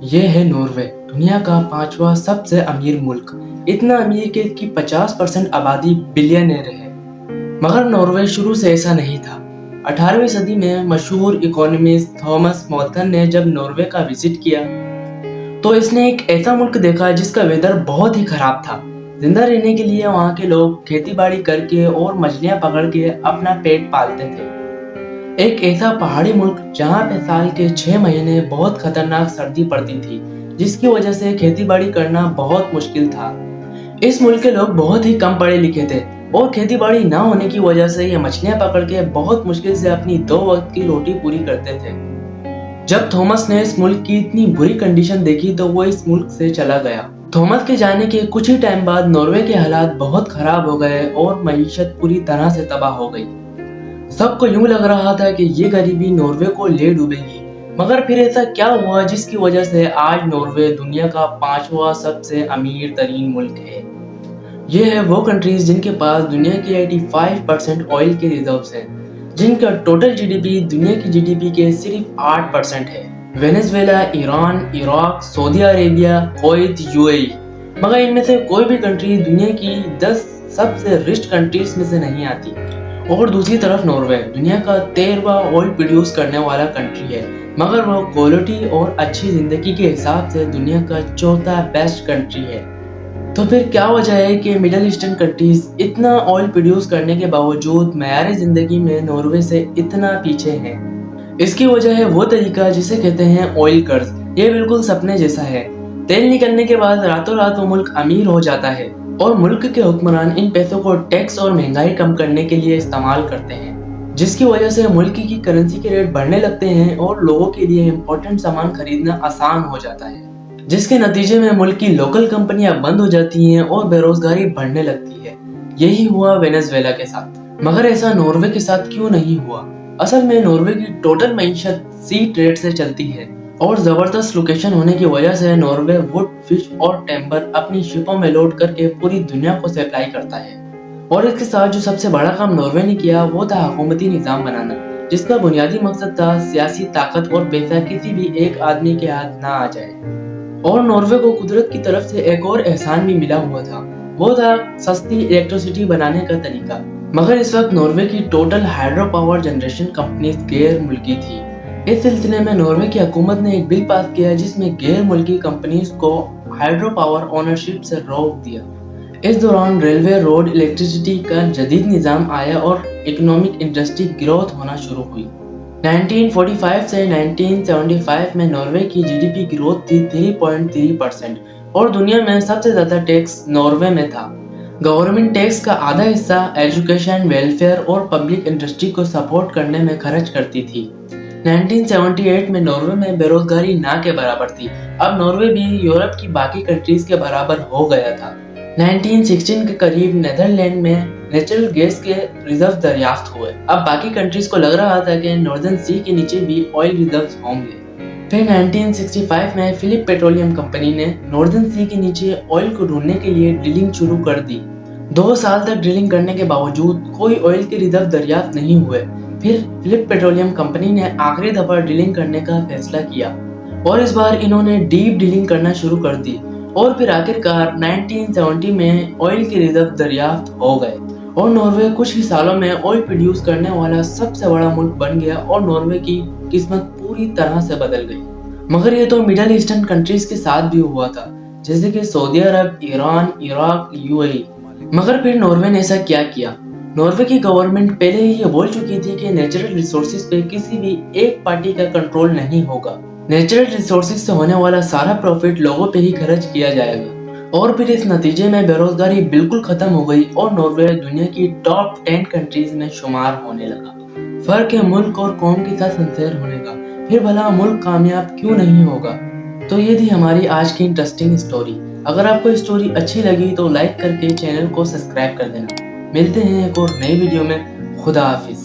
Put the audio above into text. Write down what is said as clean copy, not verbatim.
ये है नॉर्वे, दुनिया का 5वां सबसे अमीर मुल्क। इतना अमीर कि इसकी 50% आबादी बिलियनर है। मगर नॉर्वे शुरू से ऐसा नहीं था। 18वीं सदी में मशहूर इकोनॉमिस्ट थॉमस मॉल्थन ने जब नॉर्वे का विजिट किया तो इसने एक ऐसा मुल्क देखा जिसका वेदर बहुत ही खराब था। जिंदा रहने के लिए वहाँ के लोग खेती बाड़ी करके और मछलियाँ पकड़ के अपना पेट पालते थे। एक ऐसा पहाड़ी मुल्क जहाँ पे साल के 6 महीने बहुत खतरनाक सर्दी पड़ती थी, जिसकी वजह से खेती बाड़ी करना बहुत मुश्किल था। इस मुल्क के लोग बहुत ही कम पढ़े लिखे थे और खेती बाड़ी ना होने की वजह से ये मछलियाँ पकड़ के बहुत मुश्किल से अपनी 2 वक्त की रोटी पूरी करते थे। जब थॉमस ने इस मुल्क की इतनी बुरी कंडीशन देखी तो वो इस मुल्क से चला गया। थॉमस के जाने के कुछ ही टाइम बाद नॉर्वे के हालात बहुत खराब हो गए और मईशत पूरी तरह से तबाह हो गई। सबको यूं लग रहा था कि ये गरीबी नॉर्वे को ले डूबेगी, मगर फिर ऐसा क्या हुआ जिसकी वजह से आज नॉर्वे दुनिया का 5वां सबसे अमीर तरीन मुल्क है। ये है वो कंट्रीज जिनके पास दुनिया के 85% ऑयल के रिजर्व्स हैं, जिनका टोटल जीडीपी दुनिया की जीडीपी के सिर्फ 8% है। Venezuela, Iran, Iraq, Saudi Arabia, Kuwait, UAE. मगर इनमें से कोई भी कंट्री दुनिया की 10 सबसे रिच कंट्रीज में से नहीं आती। और दूसरी तरफ नॉर्वे दुनिया का 13वां ऑयल प्रोड्यूस करने वाला कंट्री है, मगर वो क्वालिटी और अच्छी जिंदगी के हिसाब से दुनिया का 4था बेस्ट कंट्री है। तो फिर क्या वजह है कि मिडिल ईस्टर्न कंट्रीज इतना ऑयल प्रोड्यूस करने के बावजूद मयारी जिंदगी में नॉर्वे से इतना पीछे हैं? इसकी वजह है वो तरीका जिसे कहते हैं ऑयल कर्ज। ये बिल्कुल सपने जैसा है। तेल निकलने के बाद रातों रात वो मुल्क अमीर हो जाता है और मुल्क के हुक्मरान इन पैसों को टैक्स और महंगाई कम करने के लिए इस्तेमाल करते हैं, जिसकी वजह से मुल्क की करेंसी के रेट बढ़ने लगते हैं और लोगों के लिए इम्पोर्टेंट सामान खरीदना आसान हो जाता है, जिसके नतीजे में मुल्क की लोकल कंपनियां बंद हो जाती हैं और बेरोजगारी बढ़ने लगती है। यही हुआ वेनेजुएला के साथ। मगर ऐसा नॉर्वे के साथ क्यों नहीं हुआ? असल में नॉर्वे की टोटल मईशत सी ट्रेड से चलती है और जबरदस्त लोकेशन होने की वजह से नॉर्वे वुड, फिश और टेम्बर अपनी शिपों में लोड करके पूरी दुनिया को सप्लाई करता है। और इसके साथ जो सबसे बड़ा काम नॉर्वे ने किया वो था हुकूमती निजाम बनाना, जिसका बुनियादी मकसद था सियासी ताकत और पैसा किसी भी एक आदमी के हाथ ना आ जाए। और नॉर्वे को कुदरत की तरफ से एक और एहसान भी मिला हुआ था, वो था सस्ती इलेक्ट्रिसिटी बनाने का तरीका। मगर इस वक्त नॉर्वे की total hydro power generation companies गैर मुल्की थी। इस सिलसिले में नॉर्वे की हुकूमत ने एक बिल पास किया जिसमें गैर मुल्की कंपनीज को हाइड्रो पावर ओनरशिप से रोक दिया। इस दौरान रेलवे, रोड, इलेक्ट्रिसिटी का जदीद निज़ाम आया और इकोनॉमिक इंडस्ट्री ग्रोथ होना शुरू हुई। 1945 से 1975 में नॉर्वे की जीडीपी ग्रोथ थी 3.3% और दुनिया में सबसे ज़्यादा टैक्स नॉर्वे में था। गवर्नमेंट टैक्स का आधा हिस्सा एजुकेशन, वेलफेयर और पब्लिक इंडस्ट्री को सपोर्ट करने में खर्च करती थी। 1978 में नॉर्वे में बेरोजगारी ना के बराबर थी। अब नॉर्वे भी यूरोप की बाकी कंट्रीज के बराबर हो गया था। 1916 के करीब नेदरलैंड में नेचुरल गैस के रिजर्व दरियाफ्त हुए। अब बाकी कंट्रीज को लग रहा था कि नॉर्दर्न सी के नीचे भी ऑयल रिजर्व्स होंगे। फिर 1965 में फिलिप पेट्रोलियम कंपनी ने नॉर्दर्न सी के नीचे ऑयल को ढूंढने के लिए ड्रिलिंग शुरू कर दी। 2 साल तक ड्रिलिंग करने के बावजूद कोई ऑयल के रिजर्व दरियाफ्त नहीं हुए। फिर फिलिप पेट्रोलियम कंपनी ने आखिरी दफा ड्रिलिंग करने का फैसला किया और इस बार इन्होंने डीप ड्रिलिंग करना शुरू कर दी और फिर आखिरकार 1970 में ऑयल के रिजर्व दरियाफ्त हो गए और नॉर्वे कुछ ही सालों में ऑयल प्रोड्यूस करने वाला सबसे बड़ा मुल्क बन गया और नॉर्वे की किस्मत पूरी तरह से बदल गई। मगर ये तो मिडिल ईस्टर्न कंट्रीज के साथ भी हुआ था, जैसे कि सऊदी अरब, ईरान, इराक, यूएई। मगर फिर नॉर्वे ने ऐसा क्या किया? नॉर्वे की गवर्नमेंट पहले ही ये बोल चुकी थी कि नेचुरल रिसोर्सेज पे किसी भी एक पार्टी का कंट्रोल नहीं होगा। नेचुरल रिसोर्सेज से होने वाला सारा प्रॉफिट लोगों पे ही खर्च किया जाएगा और फिर इस नतीजे में बेरोजगारी बिल्कुल खत्म हो गई और नॉर्वे दुनिया की टॉप 10 कंट्रीज में शुमार होने लगा। फर्क है मुल्क और कौम के साथ सिंसियर होने का। फिर भला मुल्क कामयाब क्यों नहीं होगा? तो ये थी हमारी आज की इंटरेस्टिंग स्टोरी। अगर आपको स्टोरी अच्छी लगी तो लाइक करके चैनल को सब्सक्राइब कर देना। मिलते हैं एक और नई वीडियो में। खुदा हाफिज।